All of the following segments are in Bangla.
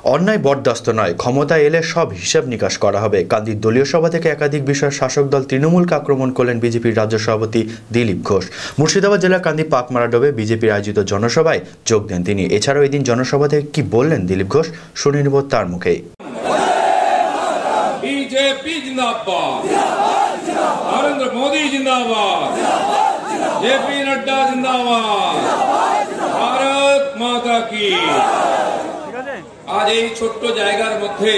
অন্যায় বরদাস্ত নয়, ক্ষমতায় এলে সব হিসাব নিকাশ করা হবে। কান্দির দলীয় সভা থেকে একাধিক বিষয়ে শাসক দল তৃণমূলকে আক্রমণ করলেন বিজেপির রাজ্য সভাপতি দিলীপ ঘোষ। মুর্শিদাবাদ জেলার কান্দি পাকমারাডোবে বিজেপির আয়োজিত জনসভায় যোগ দেন তিনি। এছাড়াও এদিন জনসভা থেকে কি বললেন দিলীপ ঘোষ, শুনে নেব তার মুখেই। बीजेपी जिंदाबाद, नरेंद्र मोदी जिंदाबाद, जेपी नड्डा जिंदाबाद, भारत माता की। आज এই ছোট্ট জায়গার মধ্যে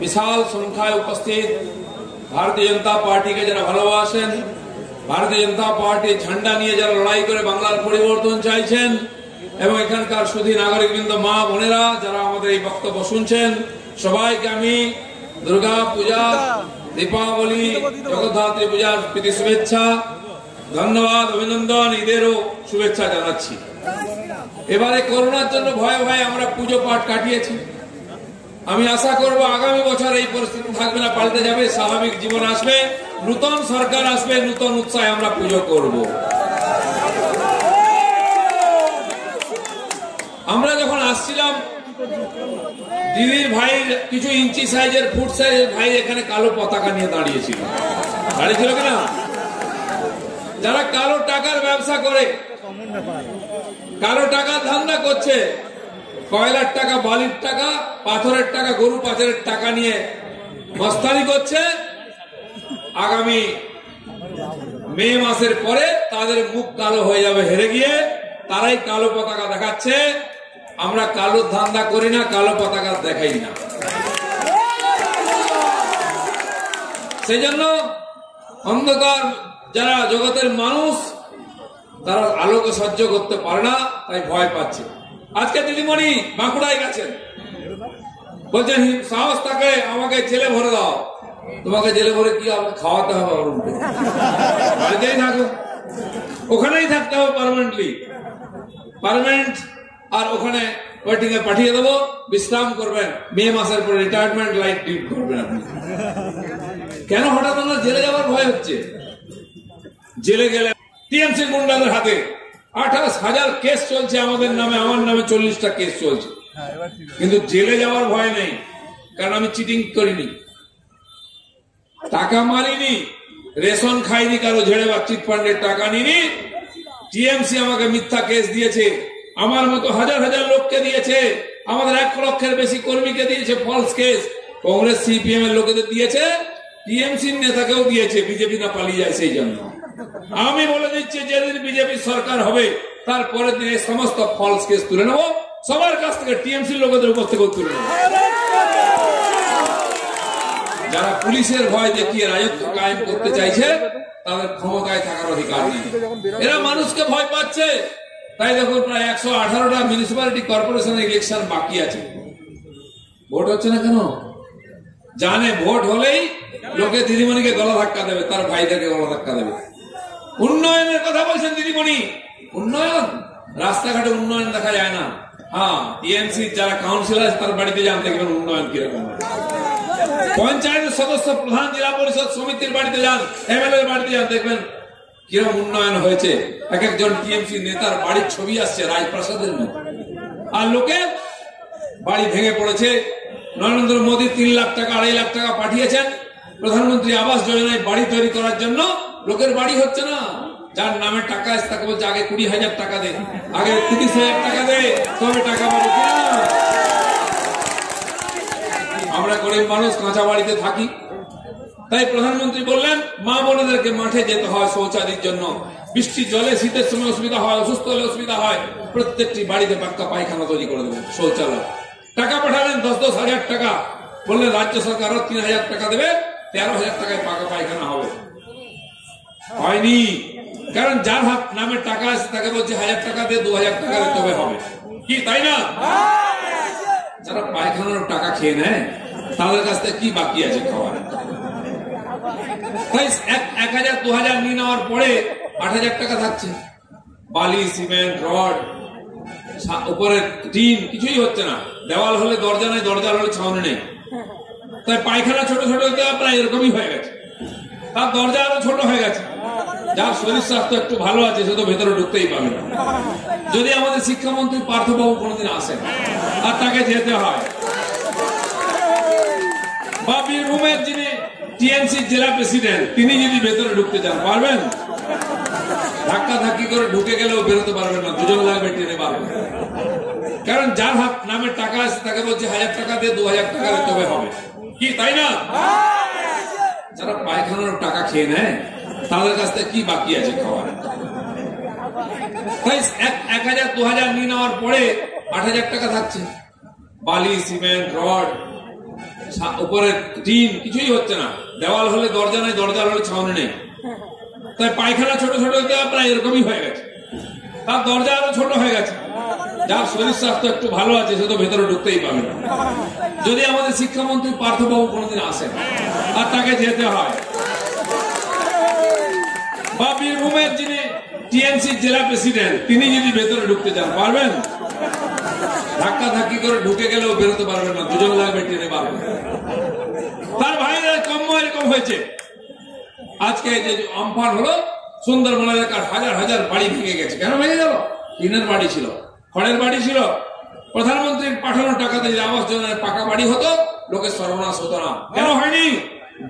বিশাল সংখ্যায় উপস্থিত ভারতীয় জনতা পার্টিকে যারা ভালোবাসেন, ভারতীয় জনতা পার্টির ঝান্ডা নিয়ে যারা লড়াই করে বাংলার পরিবর্তন চাইছেন, এবং এখানকার সুধী নাগরিকবৃন্দ, মা বোনেরা যারা আমাদের এই বক্তব্য শুনছেন, সবাইকে আমি দুর্গা পূজা, দীপাবলি, জগদ্ধাত্রী পূজার প্রীতি শুভেচ্ছা, ধন্যবাদ, অভিনন্দন, ঈদেরও শুভেচ্ছা জানাচ্ছি। এবারে করোনার জন্য ভয়ে ভয়ে আমরা পুজো পাঠ কাটিয়েছি। আমি আশা করব আগামী বছর এই পরিস্থিতি থাকবে না, পাল্টে যাবে, স্বাভাবিক জীবন আসবে, নূতন সরকার আসবে, নূতন উৎসাহে আমরা পুজো করব। আমরা যখন আসছিলাম, দিদির ভাইয়ের কিছু ইঞ্চি সাইজের, ফুট সাইজের ভাই এখানে কালো পতাকা নিয়ে দাঁড়িয়েছিল। দাঁড়িয়েছিল কিনা? যারা কালো টাকার ব্যবসা করে, কালো টাকা ধান্দা করছে, কয়লার টাকা, বালির টাকা, পাথরের টাকা, গরু পাচারের টাকা নিয়ে মস্তানি করছে, আগামী মে মাসের পরে তাদের মুখ কালো হয়ে যাবে, হেরে গিয়ে তারাই কালো পতাকা দেখাচ্ছে। আমরা কালো ধান্দা করি না, কালো পতাকা দেখাই না। সেই জন্য অন্ধকার যারা জগতের মানুষ, তারা আলোকে সহ্য করতে পারে না, তাই ভয় পাচ্ছে। আজকে দিদিমণি বাঁকুড়ায় গেছেন, বলছেন সাহস থাকে আমাকে জেলে ভরে দাও। তোমাকে জেলে ভরে কি আমাকে খাওয়াতে হবে? বাড়িতেই থাকো, ওখানেই থাকতে হবে পার্মানেন্ট, আর ওখানে ওয়েটিং এ পাঠিয়ে দেবো, বিশ্রাম করবেন, মে মাসের পরে রিটায়ারমেন্ট লাইফ লিড করবেন আপনি। কেন হঠাৎ আমরা জেলে যাওয়ার ভয় হচ্ছে? জেলে গেলে টিএমসি গুন্ডাদের হাতে 28,000 কেস চলছে আমাদের নামে, আমার নামে 40টা কেস চলছে, কিন্তু জেলে যাওয়ার ভয় নেই। কারণ আমি চিটিং করিনি, টাকা মারিনি, রেশন খাইনি, কারো ঝেড়ে বা চিটফান্ডের টাকা নিনি। টিএমসি আমাকে মিথ্যা কেস দিয়েছে, আমার মতো হাজার হাজার লোককে দিয়েছে, আমাদের 1 লক্ষের বেশি কর্মীকে দিয়েছে ফলস কেস। কংগ্রেস সিপিএম এর লোকেদের দিয়েছে, টিএমসির নেতাকেও দিয়েছে, বিজেপি না পালিয়ে যায় সেই জন্য। আমি বলে দিচ্ছি, যেদিন বিজেপি সরকার হবে তারপরের দিন এই সমস্ত ফলস কেস তুলে নেবো, সবার কাছ থেকে, টিএমসির লোকেদের উপর থেকেও তুলে নেবো। যারা পুলিশের ভয় দেখিয়ে রাজত্ব কায়েম করতে চাইছে, তাদের ক্ষমতায় থাকার অধিকার নেই। এরা মানুষকে ভয় পাচ্ছে। তাই দেখুন, প্রায় 118টা মিউনিসিপ্যালিটি কর্পোরেশন ইলেকশন বাকি আছে, ভোট হচ্ছে না কেন? জানে ভোট হলেই লোকে দিদিমণিকে গলা ধাক্কা দেবে, তার ভাইদেরকে গলা ধাক্কা দেবে। উন্নয়নের কথা বলছেন দিদিমণি, উন্নয়ন, রাস্তাঘাটে উন্নয়ন দেখা যায় না। হ্যাঁ, টিএমসি যারা কাউন্সিলর, তার বাড়িতে যান, দেখবেন উন্নয়ন কিরকম। পঞ্চায়েতের সদস্য, প্রধান, জেলা পরিষদ সমিতির বাড়িতে যান, এমএলএ বাড়িতে যান, দেখবেন কিরকম উন্নয়ন হয়েছে। এক একজন টিএমসি নেতার বাড়ির ছবি আসছে রাজপ্রাসাদের মধ্যে, আর লোকের বাড়ি ভেঙে পড়েছে। নরেন্দ্র মোদী 3 লাখ টাকা, 2.5 লাখ টাকা পাঠিয়েছেন প্রধানমন্ত্রী আবাস যোজনায় বাড়ি তৈরি করার জন্য। লোকের বাড়ি হচ্ছে না, যার নামে টাকা আছে তাকে বলছে আগে 20,000 টাকা দে, আগে 30,000 টাকা দে, তবে টাকা পাবো। আমরা গরিব মানুষ, কাঁচা বাড়িতে থাকি। তাই প্রধানমন্ত্রী বললেন মা বোনেদেরকে মাঠে যেতে হয় শৌচালয়ের জন্য। বৃষ্টি জলে, শীতের সময় অসুবিধা হয়, অসুস্থ হলে অসুবিধা হয়, প্রত্যেকটি বাড়িতে পাক্কা পায়খানা তৈরি করে দেবেন, শৌচালয়। টাকা পাঠালেন 10-10 হাজার টাকা, বললেন রাজ্য সরকার 3,000 টাকা দেবে, 13,000 টাকায় পাকা পায়খানা হবে। হয়নি, কারণ যার হাত নামে টাকা আছে তাকে বলছে 1000 টাকা দিয়ে, 2,000 টাকা দিয়ে, তবে হবে কি, তাই না? যারা পায়খানার টাকা খেয়ে নেয়, তাদের কাছ থেকে কি বাকি আছে খাওয়ার? তাই 1,000, 2,000 নিয়ে নেওয়ার পরে 8,000 টাকা থাকছে। বালি, সিমেন্ট, রড, উপরে টিন, কিছুই হচ্ছে না। দেওয়াল হলে দরজা নেই, দরজা হলে ছাউনি নেই। তাই পায়খানা ছোট ছোট প্রায় এরকমই হয়ে গেছে, তার দরজা আরো ছোট হয়ে গেছে। যার শরীর স্বাস্থ্য একটু ভালো আছে সে তো ভেতরে ঢুকতেই পারবে না। যদি আমাদের শিক্ষামন্ত্রী পার্থবাবু কোনোদিন আসেন আর তাকে যেতে হয়, টিএমসি জেলা প্রেসিডেন্ট তিনি যদি ভেতরে ঢুকতে চান পারবেন? ধাক্কা ধাক্কি করে ঢুকে গেলেও বেরোতে পারবেন না, দুজন লাগবে টেনে পারবেন। কারণ যার হাত নামে টাকা আছে তাকে বলছে 1000 টাকা দিয়ে 2000 টাকা তবে হবে কি, তাই না? যারা পায়খানার টাকা খেয়ে নেয় তাদের কাছ থেকে কি বাকি আছে খাওয়ার? তাই 1000 2000 নিয়ে নেওয়ার পরে 8000 টাকা থাকছে। বালি, সিমেন্ট, রড, উপরে টিন কিছুই হচ্ছে না। দেওয়াল হলে দরজা নেই, দরজা হলে ছাউনি নেই। তাই পায়খানা ছোট ছোট হতে প্রায় এরকমই হয়ে গেছে, তার দরজা আরো ছোট হয়ে গেছে। যার শরীর স্বাস্থ্য একটু ভালো আছে সে তো ভেতরে ঢুকতেই পাবে না। যদি আমাদের শিক্ষামন্ত্রী পার্থবাবু কোনোদিন আসেন আর তাকে যেতে হয়, বা বীরভূমের যিনি টিএমসি জেলা প্রেসিডেন্ট তিনি যদি ভেতরে ঢুকতে চান পারবেন? ধাক্কা ধাক্কি করে ঢুকে গেলেও বেরোতে পারবেন না, দুজন লাগবে টেনে পারবেন। তার ভাইরা কম এরকম হয়েছে। আজকে যে আমফান হলো, সুন্দরবন এলাকার হাজার হাজার বাড়ি ভেঙে গেছে। কেন ভেঙে গেল? টিনের বাড়ি ছিল, খড়ের বাড়ি ছিল। প্রধানমন্ত্রীর পাঠানো টাকাতে যে আবাস যোজনায় পাকা বাড়ি হতো, লোকের সর্বনাশ হতো না। কেন হয়নি?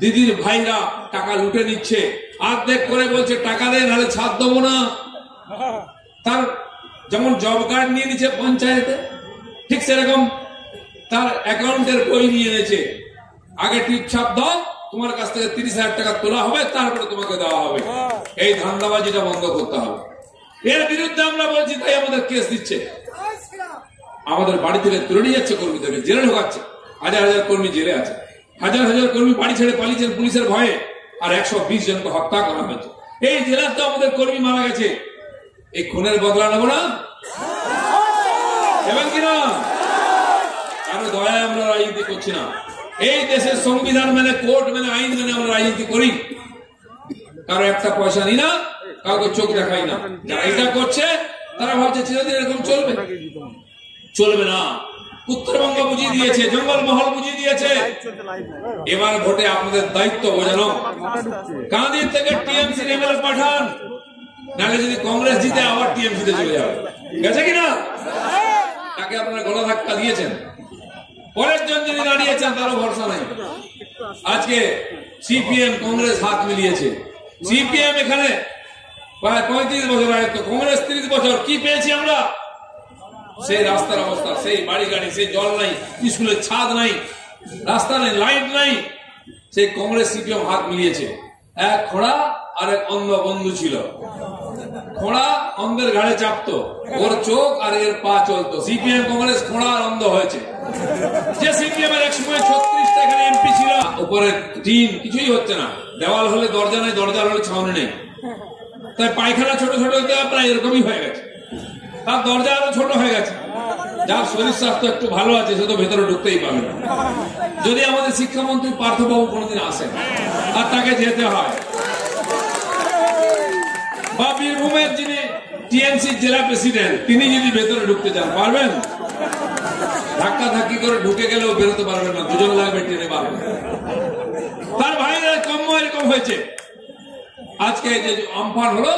দিদির ভাইরা টাকা লুটে নিচ্ছে, অর্ধেক করে বলছে টাকা দেয় নাহলে ছাদ দেবো না। তার যেমন জব কার্ড নিয়ে নিচ্ছে পঞ্চায়েতে, ঠিক সেরকম তার অ্যাকাউন্টের বই নিয়ে নিয়েছে। আগে টিপছাপ দাও, তোমার কাছ থেকে 30,000 টাকা তোলা হবে, তারপরে তোমাকে দেওয়া হবে। এই ধান্দাবাজিটা বন্ধ করতে হবে। এর বিরুদ্ধে আমরা বলছি, তাই আমাদের কেস দিচ্ছে। আমাদের বাড়ি থেকে তুলে নিয়ে যাচ্ছে কর্মীদেরকে, জেলে ঢোকাচ্ছে। হাজার হাজার কর্মী জেলে আছে, হাজার হাজার কর্মী বাড়ি ছেড়ে পালিয়েছেন পুলিশের ভয়ে, আর 120 জনকে হত্যা করা হয়েছে। এই জেলার তো আমাদের কর্মী মারা গেছে। এই খুনের বদলা নেবো না এবং কিনা? কারো দয়ায় আমরা রাজনীতি করছি না। এই দেশের সংবিধান মেনে, কোর্ট মেনে, আইন মেনে আমরা রাজনীতি করি। কারো একটা পয়সা নি না, কাউকে চোখ দেখাই না। যারা এটা করছে তারা ভাবছে চিরদিন এরকম চলবে, চলবে না। উত্তরবঙ্গ বুঝিয়ে দিয়েছে, জঙ্গলমহল বুঝিয়ে দিয়েছে। এবার ভোটে আপনাদের দায়িত্ব বোঝানো। কাঁদির থেকে টিএমসি এমএলএ পাঠান, নাহলে যদি কংগ্রেস জিতে আবার টিএমসি তে চলে যাবে। গেছে কিনা? তাকে আপনারা গলা ধাক্কা দিয়েছেন। পরের জন যিনি দাঁড়িয়েছেন তারও ভরসা নাই। আজকে সিপিএম কংগ্রেস হাত মিলিয়েছে। সিপিএম এখানে প্রায় 35 বছর রাজত্ব, কংগ্রেস 30 বছর। কি পেয়েছি আমরা? সেই রাস্তার অবস্থা, সেই বাড়ি গাড়ি, সেই জল নাই, স্কুলের ছাদ নাই, রাস্তা নেই, লাইট নাই। সেই কংগ্রেস সিপিএম হাত মিলিয়েছে। এক খোড়া আর এক অন্ধ বন্ধু ছিল। খোড়া অন্ধের ঘাড়ে চাপতো, ওর চোখ আর এর পা চলতো। সিপিএম কংগ্রেস খোড়া আর অন্ধ হয়েছে। যে সিপিএম এর এক সময় 36টা এখানে এমপি ছিল, উপরে টিন কিছুই হচ্ছে না। দেওয়াল হলে দরজা নেই, দরজা হলে ছাউনি নেই। তাই পায়খানা ছোট ছোট হতে প্রায় এরকমই হয়ে গেছে, তার দরজা আরো ছোট হয়ে গেছে। যার শরীর স্বাস্থ্য একটু ভালো আছে সে তো ভেতরে ঢুকতেই পাবে না। যদি আমাদের শিক্ষামন্ত্রী পার্থবাবু কোনোদিন আসেন আর তাকে যেতে হয়, বা বীরভূমের যিনি টিএমসি জেলা প্রেসিডেন্ট তিনি যদি ভেতরে ঢুকতে চান পারবেন? ধাক্কা ধাক্কি করে ঢুকে গেলেও বেরোতে পারবেন না, দুজন লাগবে টেনে পারবেন। তার ভাইরা কম এরকম হয়েছে। আজকে যে আমফান হলো,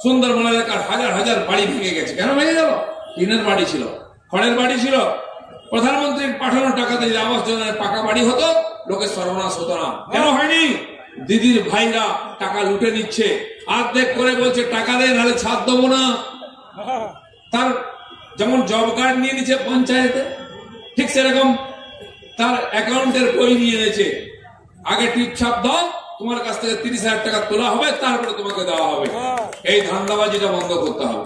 সুন্দরবন এলাকার হাজার হাজার বাড়ি ভেঙে গেছে। কেন ভেঙে গেল? টিনের বাড়ি ছিল, খড়ের বাড়ি ছিল। প্রধানমন্ত্রীর পাঠানো টাকাতে যে আবাস যোজনায় পাকা বাড়ি হতো, লোকের সর্বনাশ হতো না। কেন হয়নি? দিদির ভাইরা টাকা লুটে নিচ্ছে, অর্ধেক করে বলছে টাকা দেয় নাহলে ছাদ দেবো না। তার যেমন জব কার্ড নিয়ে নিচ্ছে পঞ্চায়েতে, ঠিক সেরকম তার অ্যাকাউন্টের বই নিয়ে নিয়েছে। আগে টিপছাপ দাও, তোমার কাছ থেকে 30,000 টাকা তোলা হবে, তারপরে তোমাকে দেওয়া হবে। এই ধান্দাবাজিটা বন্ধ করতে হবে।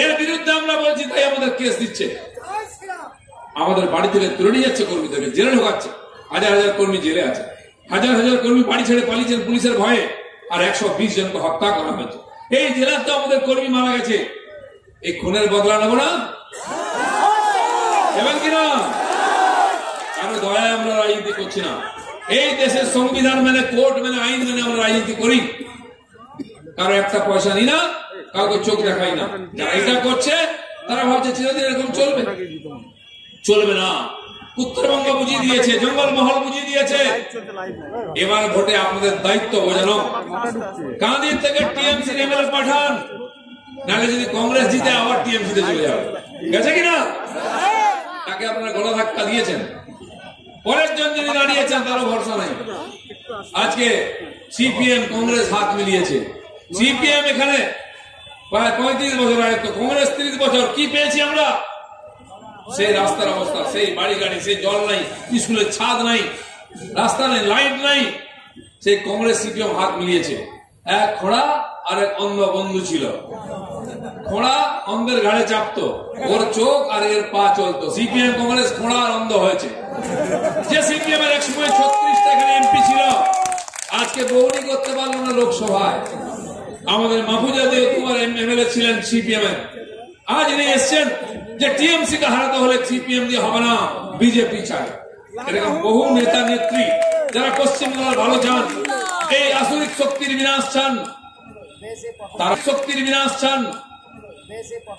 এর বিরুদ্ধে আমরা বলছি, তাই আমাদের কেস দিচ্ছে। আমাদের বাড়ি থেকে তুলে নিয়ে যাচ্ছে কর্মীদেরকে, জেলে ঢোকাচ্ছে। হাজার হাজার কর্মী জেলে আছে, হাজার হাজার কর্মী বাড়ি ছেড়ে পালিয়েছেন পুলিশের ভয়ে, আর 120 জনকে হত্যা করা হয়েছে। এই জেলার তো আমাদের কর্মী মারা গেছে। এই খুনের বদলা নেবো না এবং কিনা? কারো দয়ায় আমরা রাজনীতি করছি না। এই দেশের সংবিধান মেনে, কোর্ট মেনে, আইন মেনে আমরা রাজনীতি করি। কারো একটা পয়সা নি না, কাউকে চোখ দেখাই না। যারা এটা করছে তারা ভাবছে চিরদিন এরকম চলবে, চলবে না। উত্তরবঙ্গ বুঝিয়ে দিয়েছে, জঙ্গলমহল বুঝিয়ে দিয়েছে। এবার ভোটে আপনাদের দায়িত্ব বোঝানো। কাঁদির থেকে টিএমসি এমএলএ পাঠান, নাহলে যদি কংগ্রেস জিতে আবার টিএমসি তে চলে যাবে। গেছে কিনা? তাকে আপনারা গলা ধাক্কা দিয়েছেন। পরের জন যিনি দাঁড়িয়েছেন তারও ভরসা নাই। আজকে সিপিএম কংগ্রেস হাত মিলিয়েছে। সিপিএম এখানে প্রায় 35 বছর রাজত্ব, কংগ্রেস 30 বছর। কি পেয়েছি আমরা? সেই রাস্তার অবস্থা, সেই বাড়ি গাড়ি, সেই জল নাই, স্কুলের ছাদ নাই, রাস্তা নাই, লাইট নাই। সেই কংগ্রেস সিপিএম হাত মিলিয়েছে। এক খোড়া আর এক অন্ধ বন্ধু ছিল। খোড়া অন্ধের ঘাড়ে চাপতো, ওর চোখ আর এর পা চলতো। সিপিএম কংগ্রেস খোড়া আর অন্ধ হয়েছে। যে সিপিএম এর এক সময় 36টা এখানে এমপি ছিল, আজকে বহুনি করতে পারলো না লোকসভায়। আমাদের মাহফুজা দেবকুমার এমএলএ ছিলেন সিপিএম এর। আজ ইনি এসছেন যে টিএমসি কে হারাতে হলে সিপিএম দিয়ে হবে না, বিজেপি চাই। এরকম বহু নেতা নেত্রী যারা পশ্চিমবঙ্গের ভালো চান, এই আসরিক শক্তির বিনাশ চান, তারা শক্তির বিনাশ চান,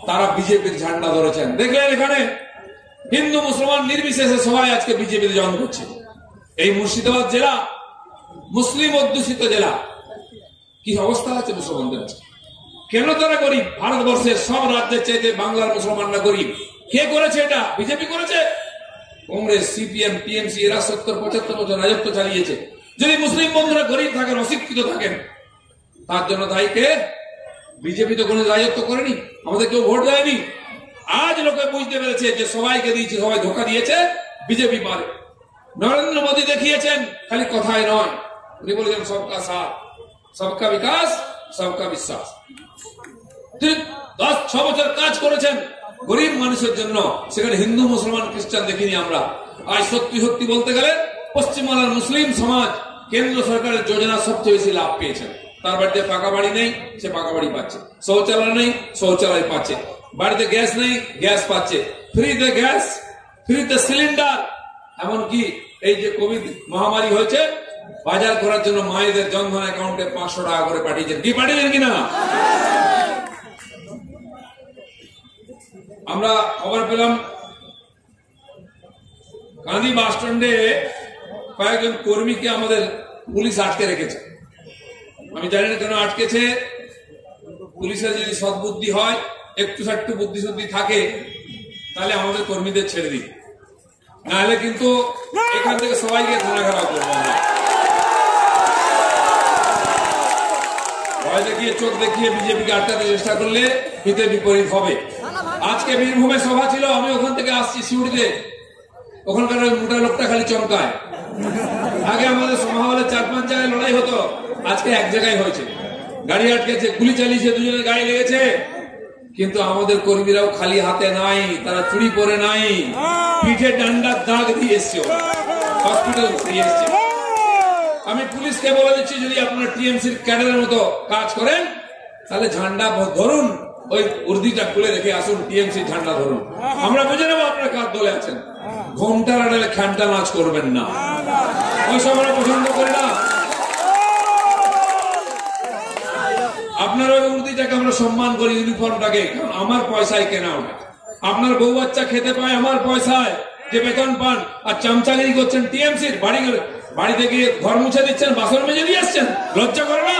তারা বিজেপির ঝান্ডা ধরেছেন। দেখলেন এখানে হিন্দু মুসলমান নির্বিশেষে সবাই আজকে বিজেপিতে জয়েন করছে। এই মুর্শিদাবাদ জেলা মুসলিম অধ্যুষিত জেলা, কি অবস্থা আছে মুসলমানদের? কেন তারা গরিব? ভারতবর্ষের সব রাজ্যের চাইতে বাংলার মুসলমানরা গরিব। কে করেছে এটা? বিজেপি করেছে। কংগ্রেস, সিপিএম, টিএমসি এরা 70-75 বছর রাজত্ব চালিয়েছে। যদি মুসলিম বন্ধুরা গরিব থাকেন, অশিক্ষিত থাকেন, তার জন্য দায়ী কে? বিজেপি তো কোনো রাজত্ব করেনি, আমাদের কেউ ভোট দেয়নি। আজ লোকে বুঝতে পেরেছে যে সবাইকে দিয়েছে, সবাই ধোকা দিয়েছে, বিজেপি পারে। নরেন্দ্র মোদী দেখিয়েছেন খালি কথায় নয়, উনি বলেছেন সবকা সাথ, সবকা বিকাশ, সবকা বিশ্বাস। 10-6 বছর কাজ করেছেন গরিব মানুষের জন্য। সেখানে হিন্দু মুসলমান খ্রিস্টান দেখিনি আমরা। আজ সত্যি সত্যি বলতে গেলে পশ্চিমবাংলার মুসলিম সমাজ কেন্দ্র সরকারের যোজনা সবচেয়ে বেশি লাভ পেয়েছেন। তার বাড়িতে পাকা বাড়ি নেই, সে পাকা বাড়ি পাচ্ছে। শৌচালয় নেই, শৌচালয় পাচ্ছে। বাড়িতে গ্যাস নেই, গ্যাস পাচ্ছে। ফ্রিতে গ্যাস, ফ্রিতে সিলিন্ডার। এমনকি এই যে কোভিড মহামারী হয়েছে, বাজার করার জন্য মায়েদের জনধন অ্যাকাউন্টে 500 টাকা করে পাঠিয়েছেন। কি পাঠিয়েছেন কিনা? আমরা খবর পেলাম কান্দি বাস স্ট্যান্ডে কয়েকজন কর্মীকে আমাদের পুলিশ আটকে রেখেছে। আমি জানি না কেন আটকেছে। পুলিশের যদি সদ্বুদ্ধি হয়, একটু বুদ্ধি শুদ্ধি থাকে, তাহলে আমাদের কর্মীদের ছেড়ে দিই, নাহলে কিন্তু এখান থেকে সবাইকে থানা ঘেরাও করবো। ভয় দেখিয়ে, চোখ দেখিয়ে বিজেপিকে আটকাতে চেষ্টা করলে হিতে বিপরীত হবে। আজকে বীরভূমে সভা ছিল, আমি ওখান থেকে আসছি শিউড়িতে। ওখানকার ওই মোটা লোকটা খালি চমকায়। আগে আমাদের সভা হলে 4-5 জায়গায় লড়াই হতো, আজকে এক জায়গায় হয়েছে। গাড়ি আটকেছে, গুলি চালিয়েছে, দুজনের গায়ে লেগেছে। কিন্তু আমাদের কর্মীরাও খালি হাতে নাই, তারা চুরি পরে নাই, পিঠে ডান্ডার দাগ দিয়ে এসছে, হসপিটাল দিয়ে এসছে। আমি পুলিশকে বলে দিচ্ছি, যদি আপনারা টিএমসির ক্যাডারের মতো কাজ করেন, তাহলে ঝান্ডা ধরুন, ওই উর্দিটা খুলে রেখে আসুন, টিএমসি ঝান্ডা ধরুন। আমরা বুঝে নেবো আপনারা কার দলে আছেন। ঘোমটা আড়ালে খ্যান্টা নাচ করবেন না, ওইসব আমরা পছন্দ করি না। আপনার ওই উর্দিটাকে আমরা সম্মান করি, ইউনিফর্মটাকে, কারণ আমার পয়সায় কেনা ওটা। আপনার বউ বাচ্চা খেতে পায় আমার পয়সায়, যে বেতন পান, আর চামচাগিরি করছেন টিএমসির। বাড়িতে গিয়ে ঘর মুছে দিচ্ছেন, বাসন মেজে দিয়ে আসছেন, লজ্জা করে না?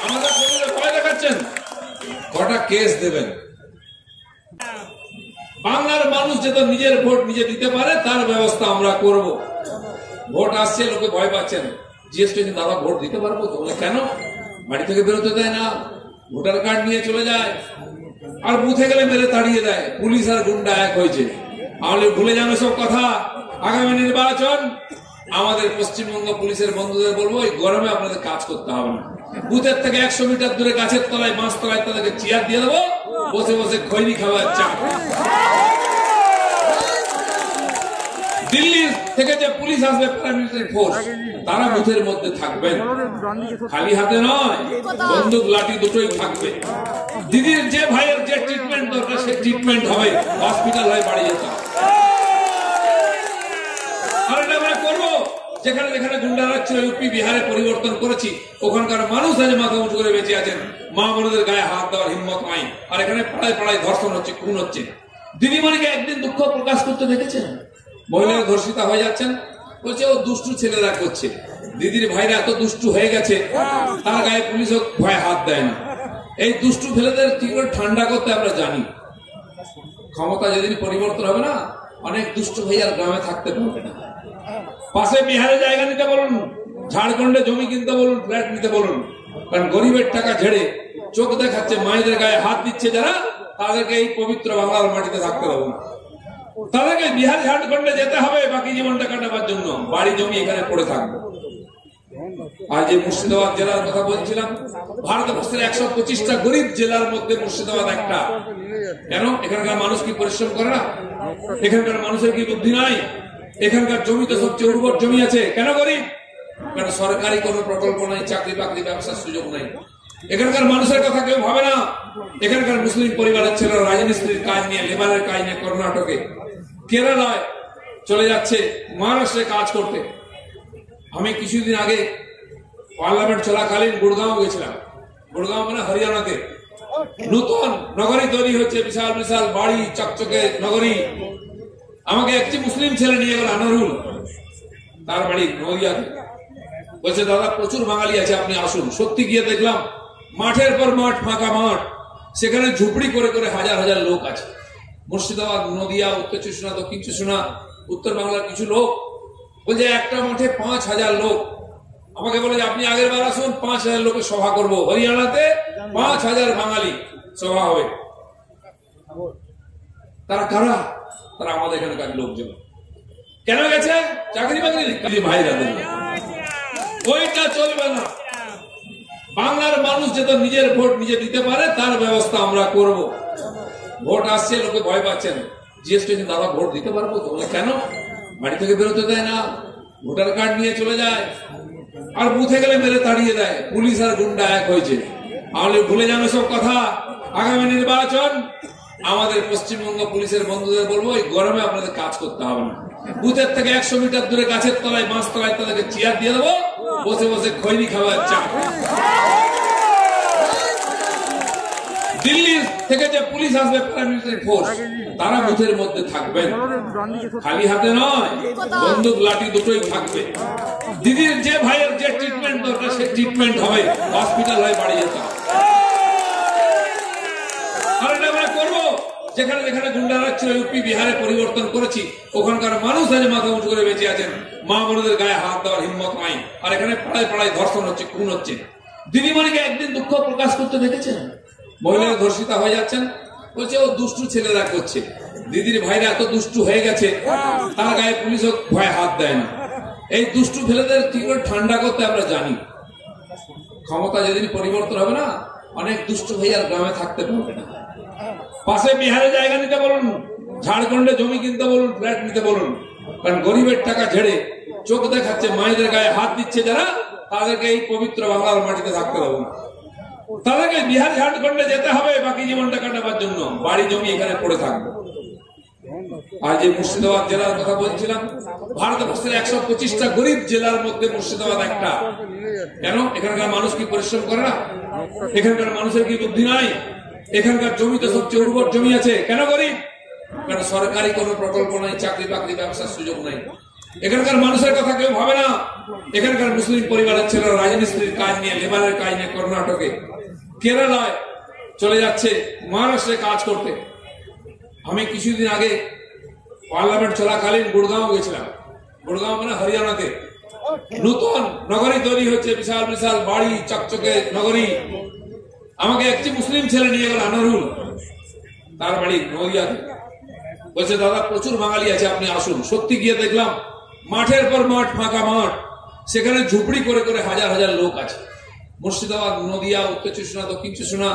আমাদের ভয় দেখাচ্ছেন, কটা কেস দেবেন? বাংলার মানুষ যাতে নিজের ভোট নিজে দিতে পারে, তার ব্যবস্থা আমরা করব। ভোট আসছে, লোকে ভয় পাচ্ছেন, জিএসটি দাদা ভোট দিতে পারবো তো? কেন? বাড়ি থেকে বেরোতে দেয় না, ভোটার কার্ড নিয়ে চলে যায়, আর বুথে গেলে মেরে তাড়িয়ে দেয়। পুলিশ আর গুন্ডা এক হয়েছে। তাহলে ভুলে যান সব কথা। আগামী নির্বাচন, আমাদের পশ্চিমবঙ্গ পুলিশের বন্ধুদের বলবো, এই গরমে আপনাদের কাজ করতে হবে না। বুথের থেকে 100 মিটার দূরে গাছের তলায়, বাঁশ তলায় তাদেরকে চেয়ার দিয়ে দেবো, বসে বসে খৈনি খাওয়ার চা। দিল্লি থেকে যে পুলিশ আসবে, প্যারামিলিটারি ফোর্স, তারা বুথের মধ্যে থাকবেন, খালি হাতে নয়, বন্দুক লাঠি দুটোই থাকবে। দিদির যে ভাইয়ের যে ট্রিটমেন্ট দরকার, সে ট্রিটমেন্ট হবে, হসপিটাল হয়ে বাড়ি যেতে হবে। আর এটা আমরা করবো। যেখানে যেখানে গুন্ডা রাজ্য, ইউপি বিহারে পরিবর্তন করেছি, ওখানকার মানুষ আজ মাথা উঁচু করে বেঁচে আছেন। মা বোনদের গায়ে হাত দেওয়ার হিম্মত নাই। আর এখানে পাড়ায় পাড়ায় ধর্ষণ হচ্ছে, খুন হচ্ছে। দিদিমণিকে একদিন দুঃখ প্রকাশ করতে দেখেছেন? মহিলারা ধর্ষিতা হয়ে যাচ্ছেন, বলছে ও দুষ্টু ছেলেরা করছে। দিদির ভাইরা এত দুষ্টু হয়ে গেছে, তার গায়ে পুলিশও ভয়ে হাত দেয় না। এই দুষ্টু ছেলেদের কি করে ঠান্ডা করতে আমরা জানি। ক্ষমতা যেদিন পরিবর্তন হবে না, অনেক দুষ্টু ভাই আর গ্রামে থাকতে পারবে না। পাশে বিহারে জায়গা নিতে বলুন, ঝাড়খণ্ডে জমি কিনতে বলুন, ফ্ল্যাট নিতে বলুন। কারণ গরিবের টাকা ঝেড়ে চোখ দেখাচ্ছে, মায়েদের গায়ে হাত দিচ্ছে যারা, তাদেরকে এই পবিত্র বাংলার মাটিতে থাকতে দেবো না। তাদেরকে বিহার ঝাড়খণ্ডে যেতে হবে বাকি জীবনটা কাটাবার জন্য, বাড়ি জমি এখানে পড়ে থাকবে। আর যে মুর্শিদাবাদ জেলার কথা বলছিলাম, ভারতবর্ষের 125টা গরিব জেলার মধ্যে মুর্শিদাবাদ একটা। কেন? এখানকার মানুষ কি পরিশ্রম করে না? এখানকার মানুষের কি বুদ্ধি নাই? এখানকার জমিতে সবচেয়ে উর্বর জমি আছে। কেন গরিব? কারণ সরকারি কোনো প্রকল্প নাই, চাকরি বাকরি ব্যবসার সুযোগ নাই। এখানকার মানুষের কথা কেউ ভাবে না। এখানকার মুসলিম পরিবারের ছেলেরা রাজমিস্ত্রির কাজ নিয়ে, লেবারের কাজ নিয়ে কর্ণাটকে, কেরালায় চলে যাচ্ছে, মহারাষ্ট্রে কাজ করতে। আমি কিছুদিন আগে পার্লামেন্ট চলাকালীন গুড়গাঁও গেছিলাম। গুড়গাঁও মানে হরিয়ানাতে নতুন নগরী তৈরি হচ্ছে, বিশাল বিশাল বাড়ি, চকচকে নগরী। আমাকে একটি মুসলিম ছেলে নিয়ে গেল, আনারুল, তার বাড়ি নদিয়াতে। বলছে দাদা প্রচুর বাঙালি আছে, আপনি আসুন। সত্যি গিয়ে দেখলাম মাঠের পর মাঠ, ফাঁকা মাঠ, সেখানে ঝুপড়ি করে করে হাজার হাজার লোক আছে। মুর্শিদাবাদ, নদিয়া, উত্তর চব্বিশ পরগনা, দক্ষিণ চব্বিশ পরগনা, উত্তর বাংলার কিছু লোক। বলছে একটা মাঠে 5000 লোক। আমাকে বলে যে আপনি আগের বার আসুন, 5000 লোকের সভা করবো। হরিয়ানাতে 5000 বাঙালি সভা হবে। তারা কারা? তারা আমাদের এখানকার লোকজন। কেন গেছে? চাকরি বাকরি ভাইরা দেবে, ওইটা চলবে না। বাংলার মানুষ যাতে নিজের ভোট নিজে দিতে পারে তার ব্যবস্থা আমরা করব। ভোট আসছে, লোকে ভয় পাচ্ছেন, জিএসটি দাদা ভোট দিতে পারবো তো? কেন? বাড়ি থেকে বেরোতে দেয় না, ভোটার কার্ড নিয়ে চলে যায়, আর বুথে গেলে মেরে তাড়িয়ে দেয়। পুলিশ আর গুন্ডা এক হয়েছে। তাহলে ভুলে যান সব কথা। আগামী নির্বাচন আমাদের পশ্চিমবঙ্গ পুলিশের বন্ধুদের বলবো, এই গরমে আপনাদের কাজ করতে হবে না। বুথের থেকে 100 মিটার দূরে গাছের তলায়, বাঁশ তলায় তাদেরকে চেয়ার দিয়ে দেবো, বসে বসে খৈনি খাবার চা। দিল্লি থেকে যে পুলিশ আসবে, প্যারামিলিটারি ফোর্স, তারা বুথের মধ্যে থাকবেন, খালি হাতে নয়, বন্দুক লাঠি দুটোই থাকবে। দিদির যে ভাইয়ের যে ট্রিটমেন্ট দরকার সে ট্রিটমেন্ট হবে, হসপিটাল হয়ে বাড়ি যেতে হবে। আর এটা আমরা করবো। যেখানে যেখানে গুন্ডারা ছিল, ইউপি বিহারে পরিবর্তন করেছি, ওখানকার মানুষ আজ মাথা উঁচু করে বেঁচে আছেন। মা বোনদের গায়ে হাত দেওয়ার হিম্মত নাই। আর এখানে পাড়ায় পাড়ায় ধর্ষণ হচ্ছে, খুন হচ্ছে। দিদিমণিকে একদিন দুঃখ প্রকাশ করতে দেখেছেন? মহিলারা ধর্ষিতা হয়ে যাচ্ছেন, বলছে ও দুষ্টু ছেলেরা করছে। দিদির ভাইরা এত দুষ্টু হয়ে গেছে, তার গায়ে পুলিশও ভয় হাত দেয় না। এই দুষ্টু ছেলেদের কি করে ঠান্ডা করতে আমরা জানি। ক্ষমতা যেদিন পরিবর্তন হবে না, অনেক দুষ্টু ভাই আর গ্রামে থাকতে পারবে না। পাশে বিহারে জায়গা নিতে বলুন, ঝাড়খণ্ডে জমি কিনতে বলুন, ফ্ল্যাট নিতে বলুন। কারণ গরিবের টাকা ঝেড়ে চোখ দেখাচ্ছে, মায়েদের গায়ে হাত দিচ্ছে যারা, তাদেরকে এই পবিত্র বাংলার মাটিতে থাকতে দেবো না। তাদেরকে বিহার ঝাড়খণ্ডে যেতে হবে বাকি জীবনটা কাটাবার জন্য, বাড়ি জমি এখানে পড়ে থাকবে। আর যে মুর্শিদাবাদ জেলার কথা বলছিলাম, ভারতবর্ষের 125টা গরিব জেলার মধ্যে মুর্শিদাবাদ একটা। কেন? এখানকার মানুষ কি পরিশ্রম করে না? এখানকার মানুষের কি বুদ্ধি নাই? এখানকার জমিতে সবচেয়ে উর্বর জমি আছে। কেন গরিব? কারণ সরকারি কোনো প্রকল্প নাই, চাকরি বাকরি ব্যবসার সুযোগ নাই। এখানকার মানুষের কথা কেউ ভাবে না। এখানকার মুসলিম পরিবারের ছেলেরা রাজমিস্ত্রির কাজ নিয়ে, লেবারের কাজ নিয়ে কর্ণাটকে, কেরালায় চলে যাচ্ছে, মহারাষ্ট্রে কাজ করতে। আমি কিছুদিন আগে পার্লামেন্ট চলাকালীন গুড়গাঁও গেছিলাম। গুড়গাঁও মানে হরিয়ানাতে নতুন নগরী তৈরি হচ্ছে, বিশাল বিশাল বাড়ি, চকচকে নগরী। আমাকে একটি মুসলিম ছেলে নিয়ে গেল, আনারুল, তার বাড়ি নদিয়াতে। বলছে দাদা প্রচুর বাঙালি আছে, আপনি আসুন। সত্যি গিয়ে দেখলাম মাঠের পর মাঠ, ফাঁকা মাঠ, সেখানে ঝুপড়ি করে করে হাজার হাজার লোক আছে। মুর্শিদাবাদ, নদিয়া, উত্তর চব্বিশ পরগনা, দক্ষিণ চব্বিশ পরগনা,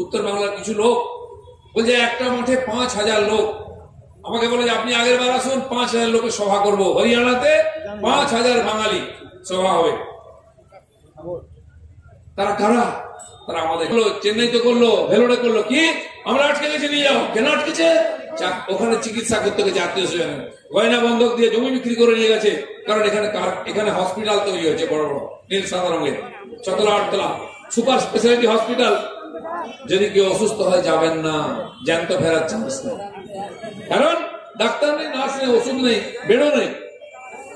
উত্তর বাংলার কিছু লোক। বলছে একটা মাঠে 5000 লোক। আমাকে বলে যে আপনি আগের বার আসুন, 5000 লোকের সভা করবো। হরিয়ানাতে 5000 বাঙালি সভা হবে। তারা কারা? তারা আমাদের চেন্নাইতে করলো, ভেলোরে করলো। কি আমরা আটকে গেছি, নিয়ে যাও। কেন আটকেছে? ওখানে চিকিৎসা করতে গেছে আত্মীয় স্বজন, গয়না বন্ধক দিয়ে জমি বিক্রি করে নিয়ে গেছে। কারণ এখানে হসপিটাল তৈরি হয়েছে, বড় বড় নীল সাদা রঙের, 7তলা 8তলা সুপার স্পেশালিটি হসপিটাল। যদি কেউ অসুস্থ হয় যাবেন না, জ্যান্ত ফেরার চান্স নেই। কারণ ডাক্তার নেই, নার্স নেই, ওষুধ নেই, বেডও নেই।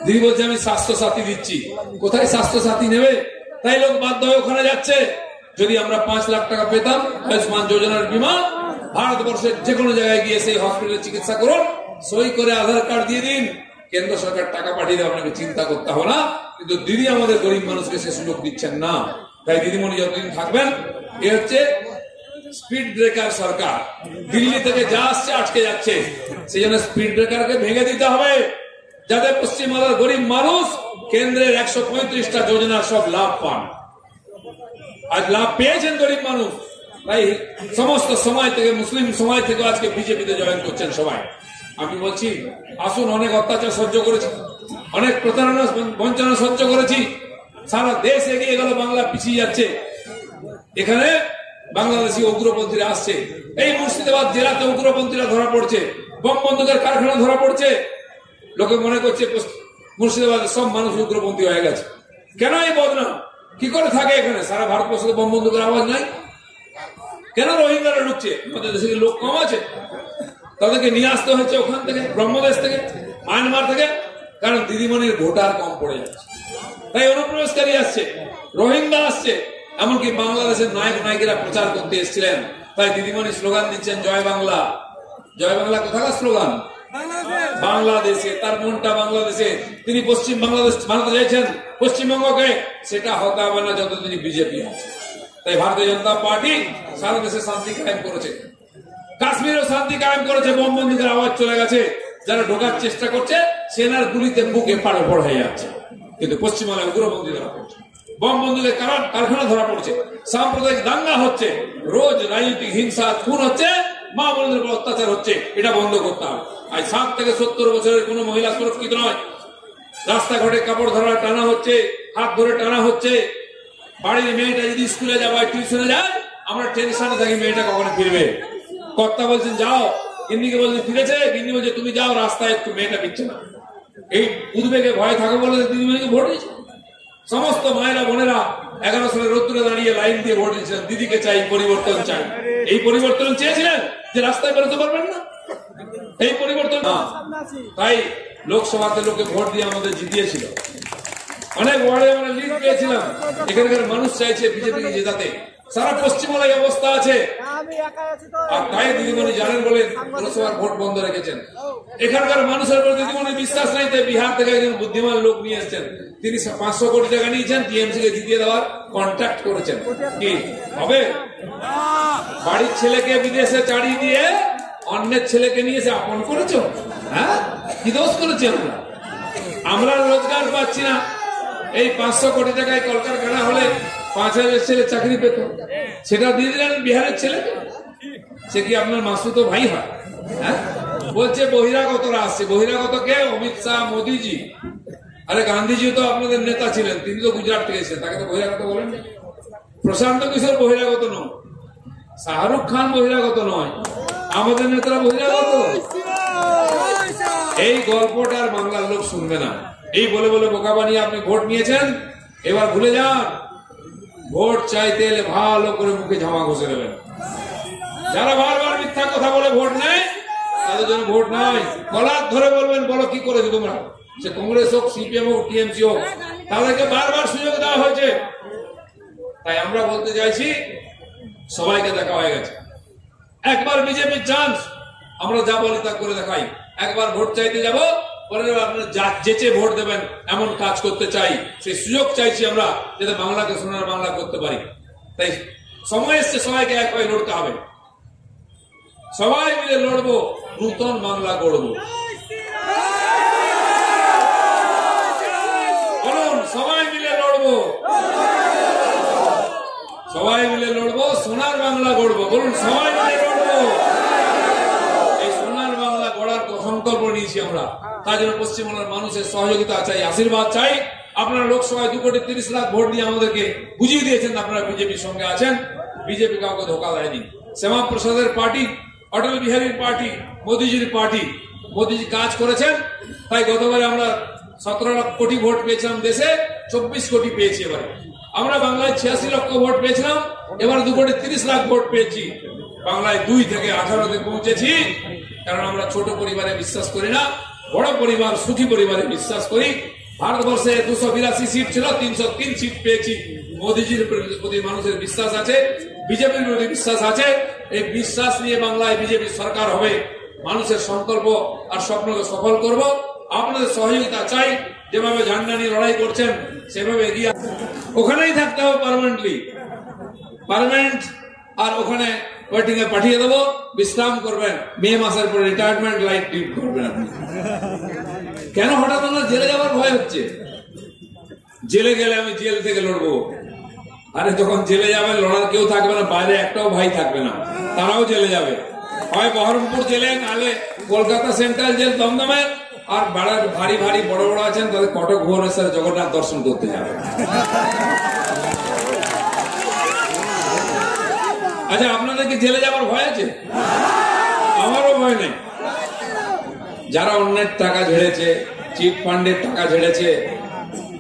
দিদি বলছে আমি স্বাস্থ্য সাথী দিচ্ছি। কোথায় স্বাস্থ্য সাথী নেবে? তাই লোক বাধ্য হয়ে ওখানে যাচ্ছে। যদি আমরা 5 লাখ টাকা পেতাম আয়ুষ্মান যোজনার বীমা, ভারতবর্ষের যে কোনো জায়গায় গিয়ে সেই হসপিটালে চিকিৎসা করুন, সই করে আধার কার্ড দিয়ে দিন, কেন্দ্র সরকার টাকা পাঠিয়ে দেবে, আপনাকে চিন্তা করতে হবে না। কিন্তু দিদি আমাদের গরিব মানুষকে সে সুযোগ দিচ্ছেন না। তাই দিদিমণি যতদিন থাকবেন, এ হচ্ছে স্পিড ব্রেকার সরকার। দিল্লি থেকে যা আসছে আটকে যাচ্ছে, সেই জন্য স্পিড ব্রেকারকে ভেঙে দিতে হবে, যাতে পশ্চিমবাংলার গরিব মানুষ কেন্দ্রের 135টা যোজনার সব লাভ পান। আজ লাভ পেয়েছেন গরিব মানুষ, তাই সমস্ত সমাজ থেকে, মুসলিম সমাজ থেকে আজকে বিজেপিতে জয়েন করছেন সবাই। আমি বলছি আসুন, অনেক অত্যাচার সহ্য করেছি, অনেক প্রতারণা বঞ্চনা সহ্য করেছি, সারা দেশ এগিয়ে গেল, বাংলা পিছিয়ে যাচ্ছে। এখানে বাংলাদেশি উগ্রপন্থীরা আসছে, এই মুর্শিদাবাদ জেলাতে উগ্রপন্থীরা ধরা পড়ছে, বোম বন্দুকের কারখানা ধরা পড়ছে। লোকে মনে করছে মুর্শিদাবাদের সব মানুষ উগ্রপন্থী হয়ে গেছে। কেন এই বদনাম? কি করে থাকে এখানে? সারা ভারতবর্ষে বোম বন্দুকের আওয়াজ নাই কেন? রোহিঙ্গারা ঢুকছে, আমাদের দেশে লোক কম আছে? তাদেরকে নিয়ে আসতে হচ্ছে ওখান থেকে, ব্রহ্মদেশ থেকে, মায়ানমার থেকে, কারণ দিদিমণির ভোটার কম পড়ে যাচ্ছে, তাই অনুপ্রবেশকারী আসছে, রোহিঙ্গা আসছে। এমনকি বাংলাদেশের নায়ক নায়িকারা প্রচার করতে এসেছিলেন, তাই দিদিমণি স্লোগান দিচ্ছেন জয় বাংলা। জয় বাংলা কোথাকার স্লোগান? বাংলাদেশে, তার মনটা বাংলাদেশে। তিনি পশ্চিম বাংলাদেশ বানাতে চাইছেন পশ্চিমবঙ্গকে, সেটা হতে হবে না যতদিন বিজেপি আছে। তাই ভারতীয় জনতা পার্টি সারা দেশে শান্তি কায়েম করেছে, কাশ্মীরেও শান্তি কায়েম করেছে। বোম বন্দুকের আওয়াজ চলে গেছে, যারা ঢোকার চেষ্টা করছে সেনার গুলিতে বুকে পাড়ে পড় হয়ে যাচ্ছে, কিন্তু পশ্চিমবাংলায় উগ্রপন্থী ধরা পড়ছে, বোম বন্দুকের কারখানা ধরা পড়ছে, সাম্প্রদায়িক দাঙ্গা হচ্ছে, রোজ রাজনৈতিক হিংসা, খুন হচ্ছে, মা বোনদের উপর অত্যাচার হচ্ছে। এটা বন্ধ করতে হবে। আজ 60 থেকে 70 বছরের কোন মহিলা সুরক্ষিত নয়। রাস্তাঘাটে কাপড় ধরা টানা হচ্ছে, হাত ধরে টানা হচ্ছে। বাড়ির মেয়েটা যদি স্কুলে যাওয়া, টিউশনে যায়, আমরা টেনশনে থাকি মেয়েটা কখনো ফিরবে। কর্তা বলছেন যাও, গিন্নিকে বলছেন ফিরেছে, গিন্নি বলছে তুমি যাও, রাস্তায় একটু মেয়েটা ফিরছে না। এই উদ্বেগে ভয় থাকে বলে দিদিমণিকে ভোট দিয়েছে। সমস্ত মায়েরা বোনেরা 11 সালে রোদ্দুরে দাঁড়িয়ে লাইন দিয়ে ভোট দিয়েছিলেন, দিদিকে চাই, পরিবর্তন চাই। এই পরিবর্তন চেয়েছিলেন যে রাস্তায় বেরোতে পারবেন না, এই পরিবর্তন না। তাই লোকসভাতে লোকে ভোট দিয়ে আমাদের জিতিয়েছিল, অনেক ওয়ার্ডে আমরা লিড পেয়েছিলাম। এখানকার মানুষ চাইছে বিজেপিকে জেতাতে। সারা পশ্চিমবাংলায় অবস্থা আছে, আর তাই দিদিমণি জানেন বলে লোকসভার ভোট বন্ধ রেখেছেন। এখানকার মানুষের উপর দিদিমণি বিশ্বাস নাই, তাই বিহার থেকে একজন বুদ্ধিমান লোক নিয়ে এসেছেন। তিনি 500 কোটি টাকা নিয়েছেন, টিএমসি কে জিতিয়ে দেওয়ার কন্ট্রাক্ট করেছেন। কি হবে? বাড়ির ছেলেকে বিদেশে চাড়িয়ে দিয়ে অন্যের ছেলেকে নিয়ে এসে আপন করেছো? হ্যাঁ, কি দোষ করেছি আমরা? আমরা রোজগার পাচ্ছি না। এই 500 কোটি টাকায় কলকারখানা হলে 5000 ছেলে চাকরি পেত, সেটা দিয়ে দিলেন বিহারের ছেলেকে। সে কি আপনার মাসুতো ভাই হয়? হ্যাঁ, বলছে বহিরাগতরা আসছে। বহিরাগত কে? অমিত শাহ, মোদীজি। আরে গান্ধীজি তো আপনাদের নেতা ছিলেন, তিনি তো গুজরাট থেকে এসেছেন, তাকে তো বহিরাগত বলেন। প্রশান্ত কিশোর বহিরাগত নয়, শাহরুখ খান বহিরাগত নয়, আমাদের নেতারা বহিরাগত। এই গল্পটা আর বাংলার লোক শুনবে না। এই বলে বলে বোকা বানিয়ে আপনি ভোট নিয়েছেন, এবার ভুলে যান। ভোট চাইতে এলে ভালো করে মুখে জামা ঘষে দেবেন। যারা বারবার মিথ্যা কথা বলে ভোট নেয়, তাদের জন্য ভোট নাই। গলার ধরে বলবেন, বলো কি করেছো তোমরা, সে কংগ্রেস হোক, সিপিএম হোক, টিএমসি হোক, তাদেরকে বারবার সুযোগ দেওয়া হয়েছে। তাই আমরা বলতে চাইছি, সবাইকে দেখা হয়ে গেছে। একবার বিজেপির চান্স, আমরা যা বলি তা করে দেখাই। একবার ভোট চাইতে যাব, পরে আপনারা যেচে ভোট দেবেন এমন কাজ করতে চাই। সেই সুযোগ চাইছি আমরা, যাতে বাংলাকে সোনার বাংলা করতে পারি। তাই সময় এসছে, সবাইকে এক হয়ে লড়তে হবে। সবাই মিলে লড়বো, নূতন বাংলা গড়বো। বলুন, সবাই মিলে লড়বো, সবাই মিলে লড়বো, সোনার বাংলা গড়বো। বলুন, সবাই মিলে লড়বো। এই সোনার বাংলা গড়ার সংকল্প নিয়েছি আমরা। তার জন্য পশ্চিমবাংলার মানুষের সহযোগিতা চাই, আশীর্বাদ চাই। আপনারা লোকসভায় 2,30,00,000 ভোট দিয়ে আমাদেরকে বুঝিয়ে দিয়েছেন আপনারা বিজেপির সঙ্গে আছেন। বিজেপি কাউকে ধোকা দেয়নি। শ্যামা প্রসাদের পার্টি, অটল বিহারীর পার্টি, মোদীজির পার্টি। মোদীজি কাজ করেছেন, তাই গতবারে আমরা 17 কোটি ভোট পেয়েছিলাম, দেশে 24 কোটি পেয়েছি। এবারে আমরা বাংলায় 86 লক্ষ ভোট পেয়েছিলাম, এবার 2,30,00,000 ভোট পেয়েছি। বাংলায় 2 থেকে 18-তে পৌঁছেছি। কারণ আমরা ছোট পরিবারে বিশ্বাস করি না, বড় পরিবার, সুখী পরিবারে বিশ্বাস করি। ভারতবর্ষে 282 সিট ছিল, 303 সিট পেয়েছি। মোদীজির প্রতি মানুষের বিশ্বাস আছে, বিজেপির প্রতি বিশ্বাস আছে। এই বিশ্বাস নিয়ে বাংলায় বিজেপি সরকার হবে। মানুষের সংকল্প আর স্বপ্নকে সফল করব। আপনাদের সহযোগিতা চাই। যেভাবে ঝান্ডা নিয়ে লড়াই করছেন সেভাবে এগিয়ে ওখানেই থাকতে হবে পার্মানেন্ট। আর ওখানে ওয়েটিং এ পাঠিয়ে দেবো, বিশ্রাম করবেন, মে মাসের পরে রিটায়ারমেন্ট লাইফ লিড করবেন আপনি। কেন হঠাৎ আমার জেলে যাওয়ার ভয় হচ্ছে? জেলে গেলে আমি জেল থেকে লড়বো। আরে যখন জেলে যাবেন লড়ার কেউ থাকবে না, বাইরে একটাও ভাই থাকবে না, তারাও জেলে যাবে। হয় বহরমপুর জেলে, নাহলে কলকাতা সেন্ট্রাল জেল দমদমের, আর ভারী ভারী বড় বড় আছেন তাদের কটক ভুবনেশ্বর জগন্নাথ দর্শন করতে যাবে। আচ্ছা, আপনাদের কি জেলে যাওয়ার ভয় আছে? আমারও ভয় নেই। যারা অন্যের টাকা ঝেড়েছে, চিট ফান্ডের টাকা ঝেড়েছে,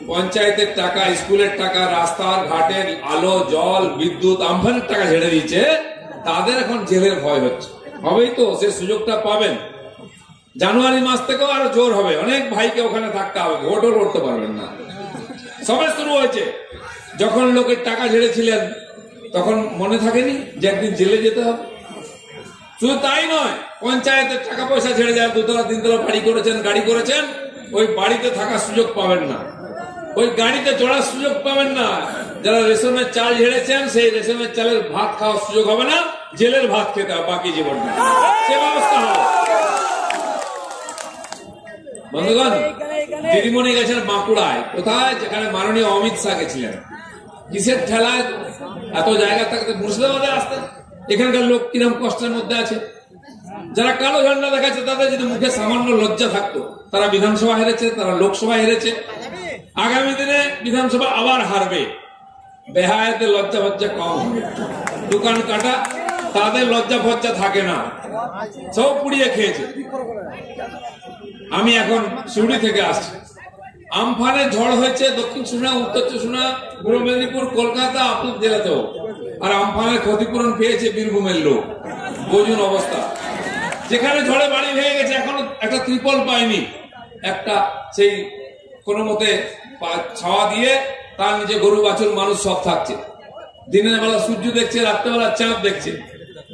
পঞ্চায়েতের টাকা, স্কুলের টাকা, রাস্তার ঘাটের আলো, জল, বিদ্যুৎ, আমফানের টাকা ঝেড়ে দিচ্ছে, তাদের এখন জেলের ভয় হচ্ছে। হবেই তো, সে সুযোগটা পাবেন। জানুয়ারি মাস থেকেও আরো জোর হবে, অনেক ভাইকে ওখানে থাকতে হবে, ভোটও করতে পারবেন না। সবে শুরু হয়েছে। যখন লোকের টাকা ঝেড়েছিলেন তখন মনে থাকেনি যে একদিন জেলে যেতে হবে? শুধু তাই নয়, পঞ্চায়েতের টাকা পয়সা ছেড়ে যায়, 2 তলা 3 তলা বাড়ি করেছেন, গাড়ি করেছেন, ওই বাড়িতে থাকার সুযোগ পাবেন না, ওই গাড়িতে চড়ার সুযোগ পাবেন না। যারা রেশনের চাল ঝেড়েছেন, সেই রেশনের চালের ভাত খাওয়ার সুযোগ হবে না, জেলের ভাত খেতে হবে বাকি জীবনটা। সে ব্যবস্থা হবে। বন্ধুগণ, দিদিমণি গেছেন বাঁকুড়ায়, কোথায়? যেখানে মাননীয় অমিত শাহ গেছিলেন। কিসের ঠেলায় এত জায়গা থাকতে মুর্শিদাবাদে আসতেন? এখানকার লোক কিরকম কষ্টের মধ্যে আছে। যারা কালো ঝান্ডা দেখাচ্ছে তাদের যদি মুখে সামান্য লজ্জা থাকতো, তারা বিধানসভা হেরেছে, তারা লোকসভা হেরেছে, আগামী দিনে বিধানসভা আবার হারবে। বেহায়াতে লজ্জা ফজ্জা কম হবে। দোকান কাটা, তাদের লজ্জা ফজ্জা থাকে না, সব পুড়িয়ে খেয়েছে। আমি এখন শিউড়ি থেকে আসছি। আমফানের ঝড় হয়েছে দক্ষিণ চব্বিশ পরগনা, উত্তর চব্বিশ পরগনা, পূর্ব মেদিনীপুর, কলকাতা, আপনার জেলাতেও। আর আমফানের ক্ষতিপূরণ পেয়েছে বীরভূমের লোক। বুঝুন অবস্থা। যেখানে ঝড়ে বাড়ি ভেঙে গেছে, এখনো একটা ত্রিপল পায়নি, একটা সেই কোনো মতে ছাওয়া দিয়ে তার নিচে গরু বাছুর মানুষ সব থাকছে। দিনের বেলা সূর্য দেখছে, রাত্রেবেলা চাঁদ দেখছে।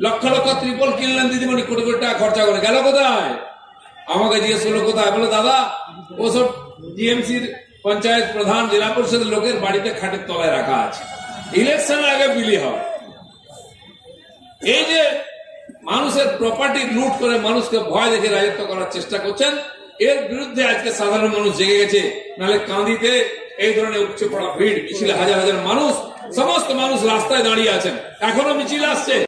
লক্ষ লক্ষ ত্রিপল কিনলেন দিদিমণি, কোটি কোটি টাকা খরচা করে। গেল কোথায়? আমাকে জিজ্ঞেস করলো কোথায়, বলে দাদা ওসব টিএমসির পঞ্চায়েত প্রধান, জেলা পরিষদের লোকের বাড়িতে খাটের তলায় রাখা আছে, ইলেকশনের আগে বিলি হবে। এই যে মানুষের প্রপার্টি লুট করে মানুষকে ভয় দেখে রাজত্ব করার চেষ্টা করছেন, এর বিরুদ্ধে আজকে সাধারণ মানুষ জেগে গেছে। নাহলে কান্দিতে এই ধরনের উপচে পড়া ভিড়, মিছিলে হাজার হাজার মানুষ, সমস্ত মানুষ রাস্তায় দাঁড়িয়ে আছেন, এখনো মিছিল আসছে।